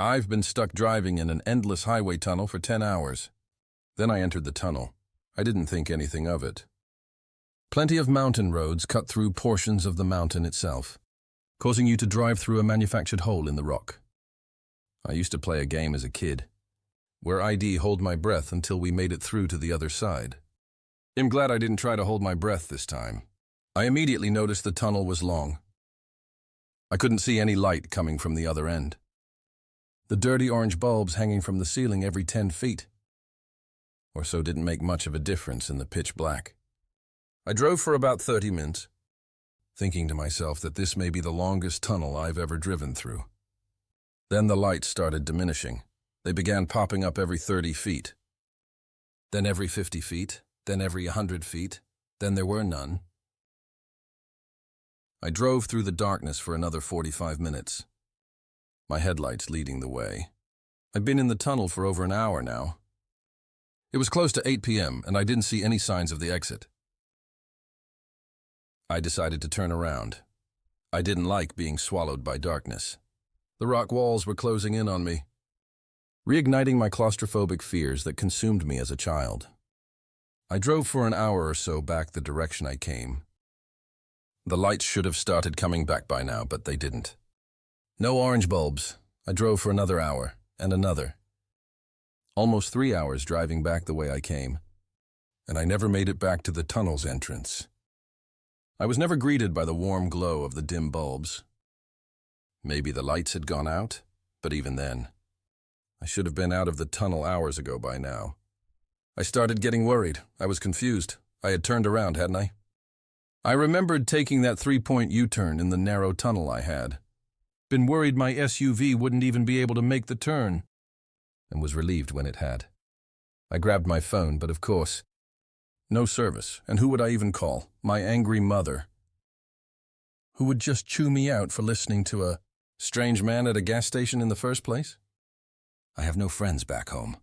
I've been stuck driving in an endless highway tunnel for 10 hours. Then I entered the tunnel. I didn't think anything of it. Plenty of mountain roads cut through portions of the mountain itself, causing you to drive through a manufactured hole in the rock. I used to play a game as a kid, where I'd hold my breath until we made it through to the other side. I'm glad I didn't try to hold my breath this time. I immediately noticed the tunnel was long. I couldn't see any light coming from the other end. The dirty orange bulbs hanging from the ceiling every 10 feet or so didn't make much of a difference in the pitch black. I drove for about 30 minutes, thinking to myself that this may be the longest tunnel I've ever driven through. Then the lights started diminishing. They began popping up every 30 feet, then every 50 feet, then every 100 feet, then there were none. I drove through the darkness for another 45 minutes, my headlights leading the way. I'd been in the tunnel for over an hour now. It was close to 8 p.m. and I didn't see any signs of the exit. I decided to turn around. I didn't like being swallowed by darkness. The rock walls were closing in on me, reigniting my claustrophobic fears that consumed me as a child. I drove for an hour or so back the direction I came. The lights should have started coming back by now, but they didn't. No orange bulbs. I drove for another hour, and another. Almost 3 hours driving back the way I came, and I never made it back to the tunnel's entrance. I was never greeted by the warm glow of the dim bulbs. Maybe the lights had gone out, but even then, I should have been out of the tunnel hours ago by now. I started getting worried. I was confused. I had turned around, hadn't I? I remembered taking that 3-point U-turn in the narrow tunnel I had. Been worried my SUV wouldn't even be able to make the turn, and was relieved when it had. I grabbed my phone, but of course, no service, and who would I even call? My angry mother, who would just chew me out for listening to a strange man at a gas station in the first place? I have no friends back home.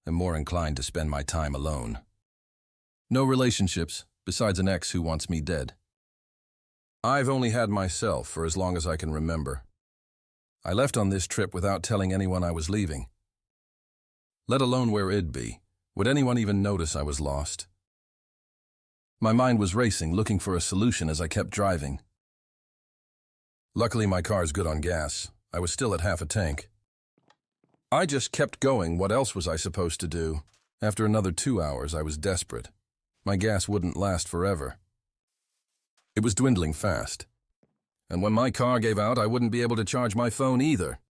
I'm more inclined to spend my time alone. No relationships, besides an ex who wants me dead. I've only had myself for as long as I can remember. I left on this trip without telling anyone I was leaving, let alone where it'd be. Would anyone even notice I was lost? My mind was racing, looking for a solution as I kept driving. Luckily, my car's good on gas. I was still at half a tank. I just kept going. What else was I supposed to do? After another 2 hours, I was desperate. My gas wouldn't last forever. It was dwindling fast. And when my car gave out, I wouldn't be able to charge my phone either.